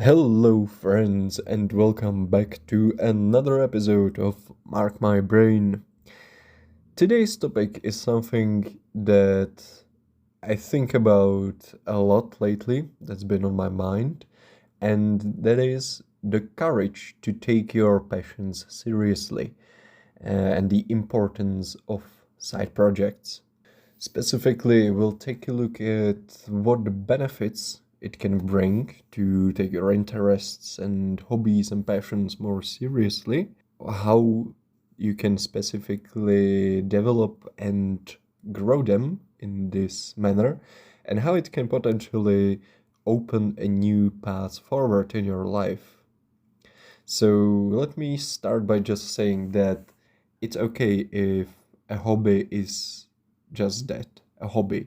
Hello, friends, and welcome back to another episode of Mark My Brain. Today's topic is something that I think about a lot lately, that's been on my mind, and that is the courage to take your passions seriously and the importance of side projects. Specifically, we'll take a look at what the benefits it can bring to take your interests and hobbies and passions more seriously, how you can specifically develop and grow them in this manner, and how it can potentially open a new path forward in your life. So, let me start by just saying that it's okay if a hobby is just that, a hobby.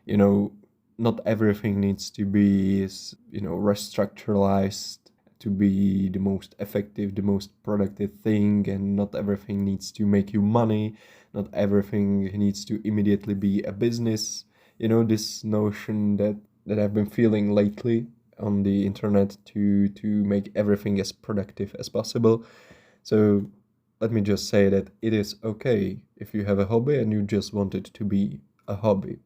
You know, not everything needs to be, restructuralized to be the most effective, the most productive thing, and not everything needs to make you money. Not everything needs to immediately be a business. This notion that I've been feeling lately on the internet to make everything as productive as possible. So let me just say that it is okay if you have a hobby and you just want it to be a hobby.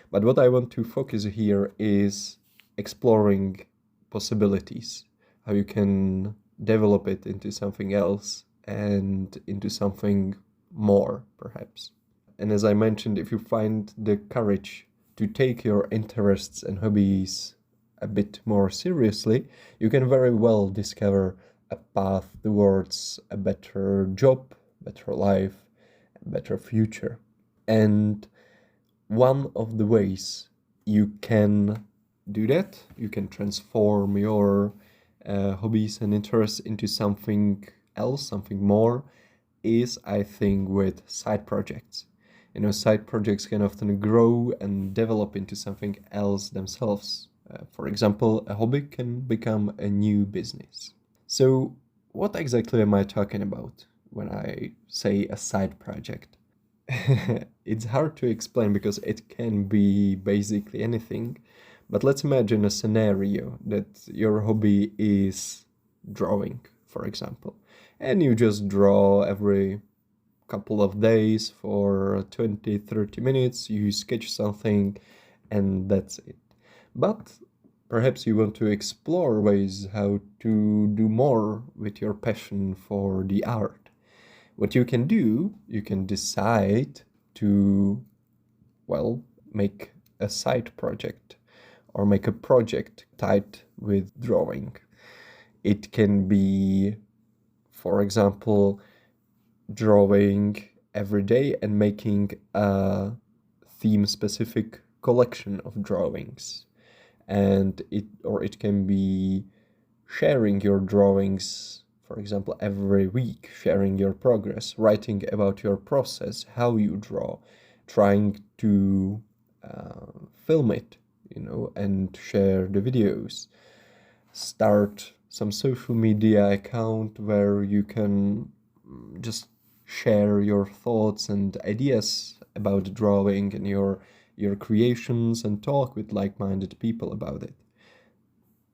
But what I want to focus here is exploring possibilities, how you can develop it into something else and into something more, perhaps. And as I mentioned, if you find the courage to take your interests and hobbies a bit more seriously, you can very well discover a path towards a better job, better life, a better future. And one of the ways you can do that, you can transform your hobbies and interests into something else, something more, is I think with side projects. Side projects can often grow and develop into something else themselves. For example, a hobby can become a new business. So, what exactly am I talking about when I say a side project? It's hard to explain because it can be basically anything. But let's imagine a scenario that your hobby is drawing, for example, and you just draw every couple of days for 20, 30 minutes, you sketch something, and that's it. But perhaps you want to explore ways how to do more with your passion for the art. What you can do, you can decide to, well, make a side project or make a project tied with drawing. It can be, for example, drawing every day and making a theme specific collection of drawings. And it can be sharing your drawings, for example, every week, sharing your progress, writing about your process, how you draw, trying to film it, and share the videos. Start some social media account where you can just share your thoughts and ideas about drawing and your creations and talk with like-minded people about it.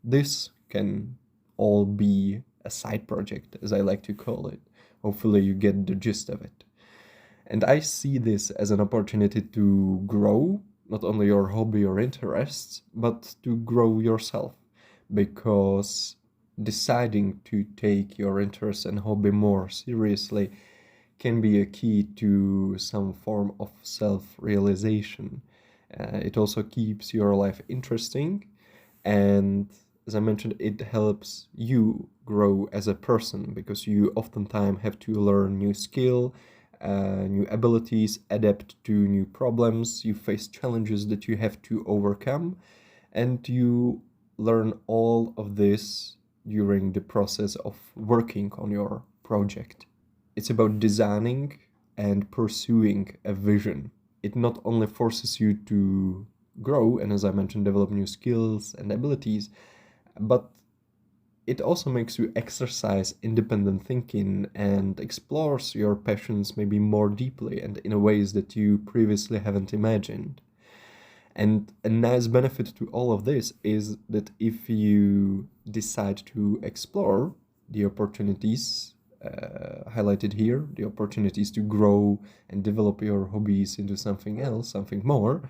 This can all be a side project, as I like to call it. Hopefully you get the gist of it. And I see this as an opportunity to grow not only your hobby or interests, but to grow yourself. Because deciding to take your interests and hobby more seriously can be a key to some form of self-realization. It also keeps your life interesting, and as I mentioned, it helps you grow as a person because you oftentimes have to learn new skill, new abilities, adapt to new problems. You face challenges that you have to overcome, and you learn all of this during the process of working on your project. It's about designing and pursuing a vision. It not only forces you to grow and, as I mentioned, develop new skills and abilities, but it also makes you exercise independent thinking and explores your passions maybe more deeply and in ways that you previously haven't imagined. And a nice benefit to all of this is that if you decide to explore the opportunities highlighted here, the opportunities to grow and develop your hobbies into something else, something more,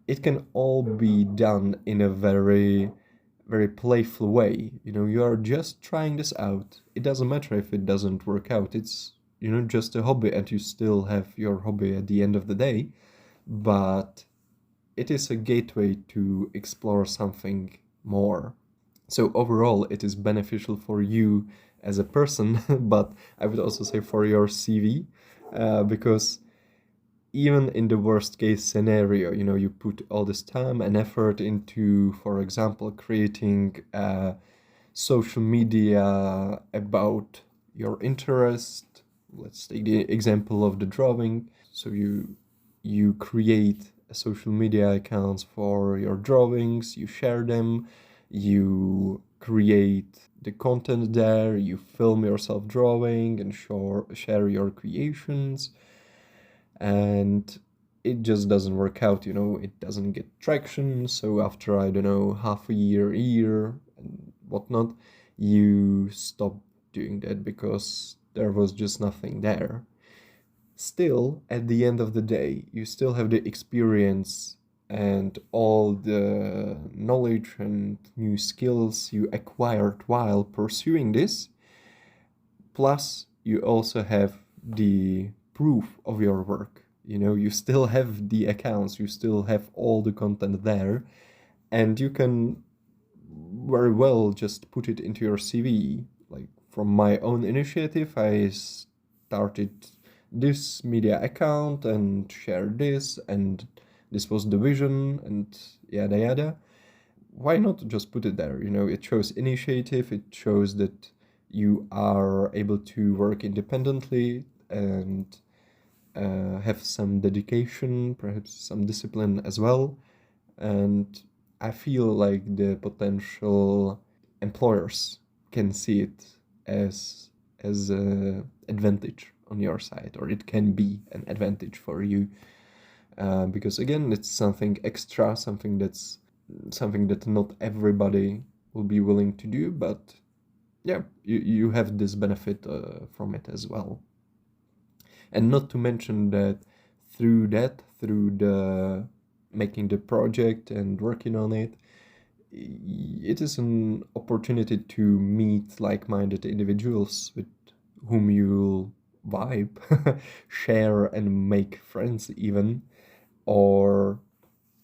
it can all be done in a very, very playful way. You know, you are just trying this out. It doesn't matter if it doesn't work out. It's, you know, just a hobby, and you still have your hobby at the end of the day. But it is a gateway to explore something more. So overall, it is beneficial for you as a person, but I would also say for your CV, because even in the worst case scenario, you know, you put all this time and effort into, for example, creating social media about your interest. Let's take the example of the drawing. So you create social media accounts for your drawings, you share them, you create the content there, you film yourself drawing and share your creations, and it just doesn't work out, you know, it doesn't get traction. So after, I don't know, half a year and whatnot, you stop doing that because there was just nothing there. Still, at the end of the day, you still have the experience and all the knowledge and new skills you acquired while pursuing this. Plus, you also have the proof of your work. You know, you still have the accounts, you still have all the content there, and you can very well just put it into your CV. Like, from my own initiative, I started this media account and shared this, and this was the vision, and yada yada. Why not just put it there? You know, it shows initiative, it shows that you are able to work independently and have some dedication, perhaps some discipline as well. And I feel like the potential employers can see it as a advantage on your side, or it can be an advantage for you, because again, it's something extra, something that not everybody will be willing to do, but yeah, you have this benefit from it as well. And not to mention that through the making the project and working on it, it is an opportunity to meet like-minded individuals with whom you'll vibe, share and make friends even. Or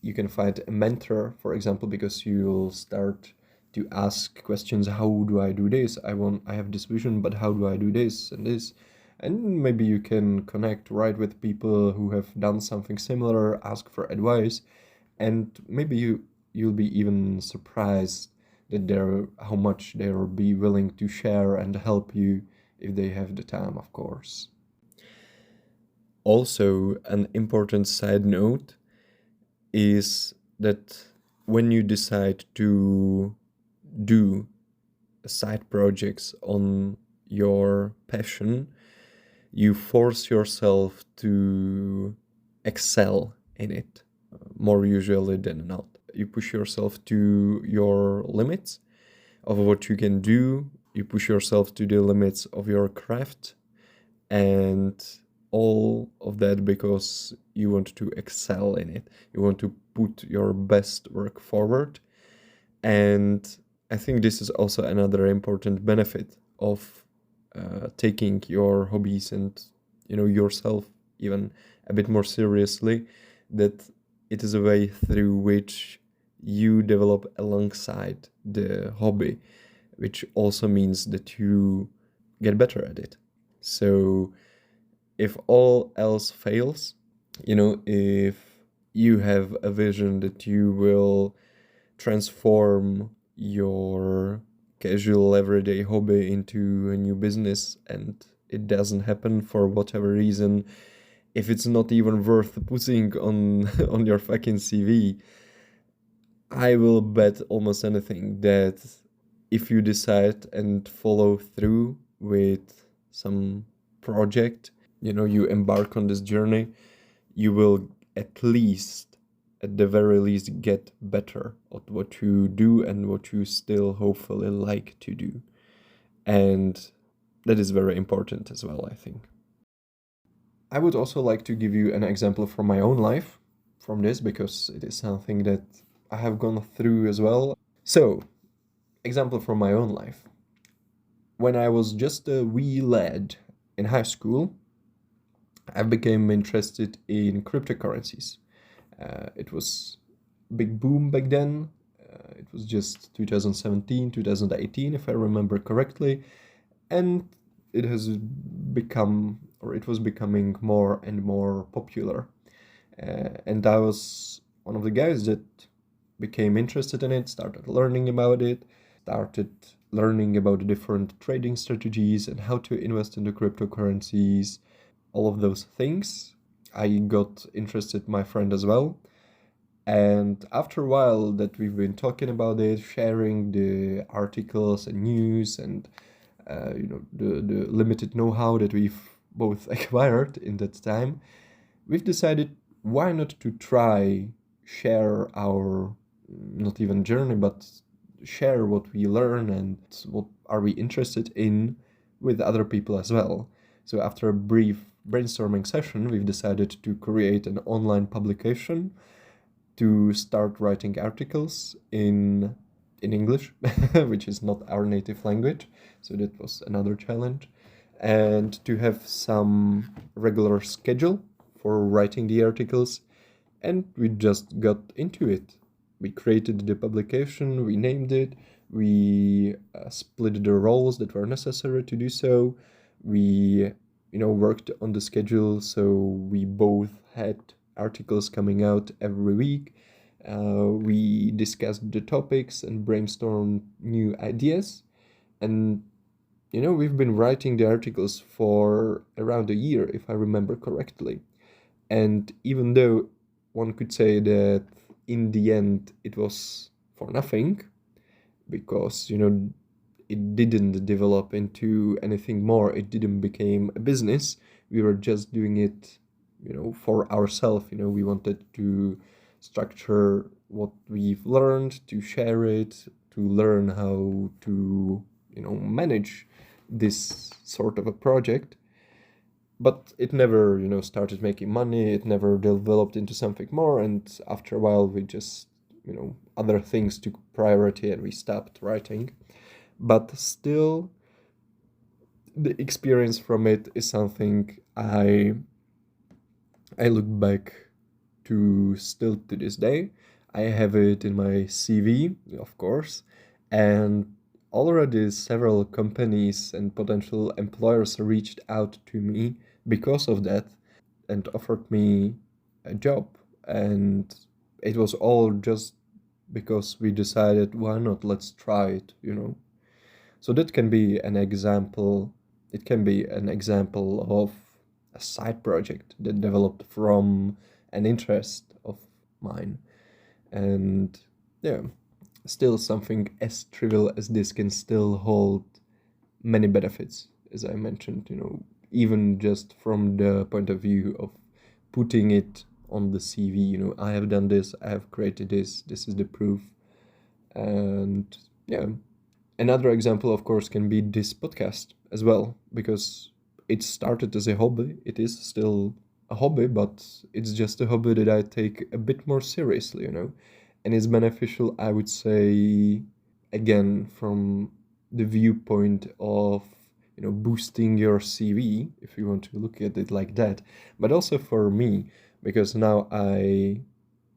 you can find a mentor, for example, because you'll start to ask questions. How do I do this? I have this vision, but how do I do this and this? And maybe you can connect right with people who have done something similar, ask for advice, and maybe you'll be even surprised that how much they'll be willing to share and help you if they have the time, of course. Also, an important side note is that when you decide to do side projects on your passion, you force yourself to excel in it more usually than not. You push yourself to your limits of what you can do, you push yourself to the limits of your craft, and all of that because you want to excel in it. You want to put your best work forward. And I think this is also another important benefit of taking your hobbies and, you know, yourself even a bit more seriously, that it is a way through which you develop alongside the hobby, which also means that you get better at it. So if all else fails, you know, if you have a vision that you will transform your casual everyday hobby into a new business and it doesn't happen for whatever reason, if it's not even worth putting on on your fucking CV, I will bet almost anything that if you decide and follow through with some project, you know, you embark on this journey, you will at least at the very least get better at what you do and what you still hopefully like to do. And that is very important as well, I think. I would also like to give you an example from my own life from this, because it is something that I have gone through as well. So, example from my own life. When I was just a wee lad in high school, I became interested in cryptocurrencies. It was big boom back then. It was just 2017, 2018, if I remember correctly, and it has become, or it was becoming more and more popular. And I was one of the guys that became interested in it, started learning about it, started learning about the different trading strategies and how to invest in the cryptocurrencies, all of those things. I got interested, my friend as well. And after a while that we've been talking about it, sharing the articles and news and the limited know-how that we've both acquired in that time, we've decided why not to try share our not even journey, but share what we learn and what are we interested in with other people as well. So after a brief brainstorming session, we've decided to create an online publication to start writing articles in English, which is not our native language. So that was another challenge. And to have some regular schedule for writing the articles. And we just got into it. We created the publication, we named it, we split the roles that were necessary to do so. We, worked on the schedule, so we both had articles coming out every week. We discussed the topics and brainstormed new ideas. And, we've been writing the articles for around a year, if I remember correctly. And even though one could say that in the end it was for nothing, because, it didn't develop into anything more, it didn't become a business. We were just doing it, for ourselves. We wanted to structure what we've learned, to share it, to learn how to, manage this sort of a project. But it never, started making money. It never developed into something more. And after a while, we just, other things took priority and we stopped writing. But still, the experience from it is something I look back to still to this day. I have it in my CV, of course, and already several companies and potential employers reached out to me because of that and offered me a job. And it was all just because we decided, why not? Let's try it. So that can be an example. It can be an example of a side project that developed from an interest of mine. And yeah, still something as trivial as this can still hold many benefits, as I mentioned, even just from the point of view of putting it on the CV, I have done this, I have created this is the proof. And yeah, another example, of course, can be this podcast as well, because it started as a hobby. It is still a hobby, but it's just a hobby that I take a bit more seriously. And it's beneficial, I would say, again, from the viewpoint of, boosting your CV, if you want to look at it like that, but also for me, because now I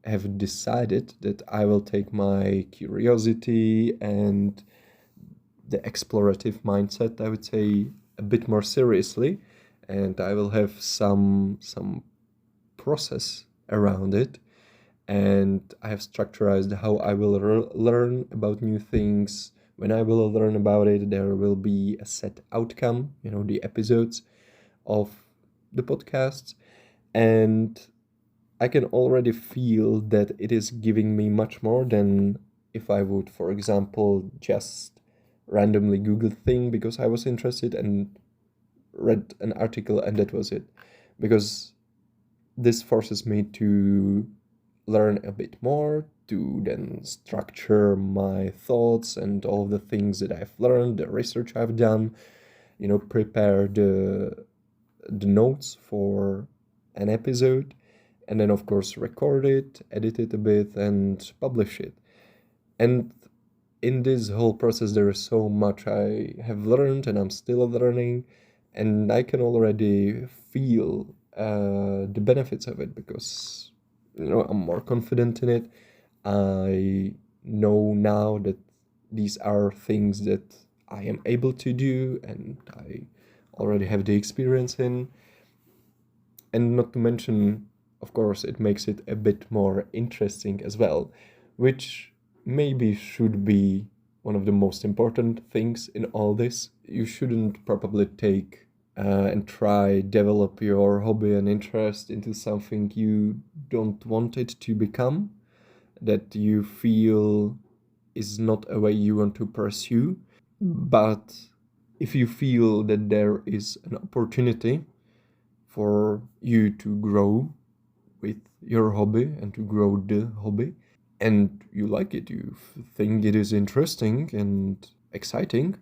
have decided that I will take my curiosity and the explorative mindset, I would say, a bit more seriously, and I will have some process around it, and I have structured how I will learn about new things. When I will learn about it, there will be a set outcome, the episodes of the podcasts, and I can already feel that it is giving me much more than if I would, for example, just randomly Google thing because I was interested and read an article and that was it. Because this forces me to learn a bit more, to then structure my thoughts and all the things that I've learned, the research I've done, prepare the notes for an episode, and then of course record it, edit it a bit, and publish it. And in this whole process, there is so much I have learned, and I'm still learning, and I can already feel the benefits of it because I'm more confident in it. I know now that these are things that I am able to do, and I already have the experience in. And not to mention, of course, it makes it a bit more interesting as well, which maybe should be one of the most important things in all this. You shouldn't probably take and try develop your hobby and interest into something you don't want it to become, that you feel is not a way you want to pursue. But if you feel that there is an opportunity for you to grow with your hobby and to grow the hobby, and you like it, you think it is interesting and exciting,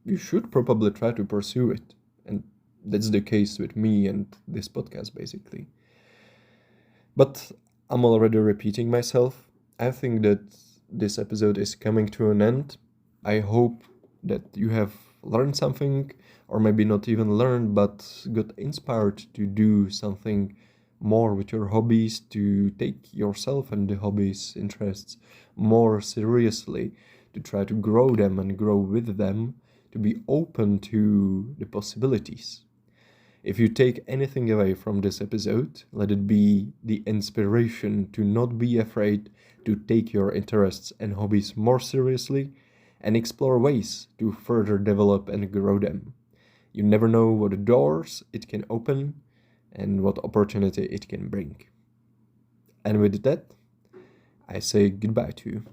you should probably try to pursue it. And that's the case with me and this podcast, basically. But I'm already repeating myself. I think that this episode is coming to an end. I hope that you have learned something, or maybe not even learned, but got inspired to do something more with your hobbies, to take yourself and the hobbies interests more seriously, to try to grow them and grow with them, to be open to the possibilities. If you take anything away from this episode, let it be the inspiration to not be afraid to take your interests and hobbies more seriously and explore ways to further develop and grow them. You never know what doors it can open and what opportunity it can bring. And with that, I say goodbye to you.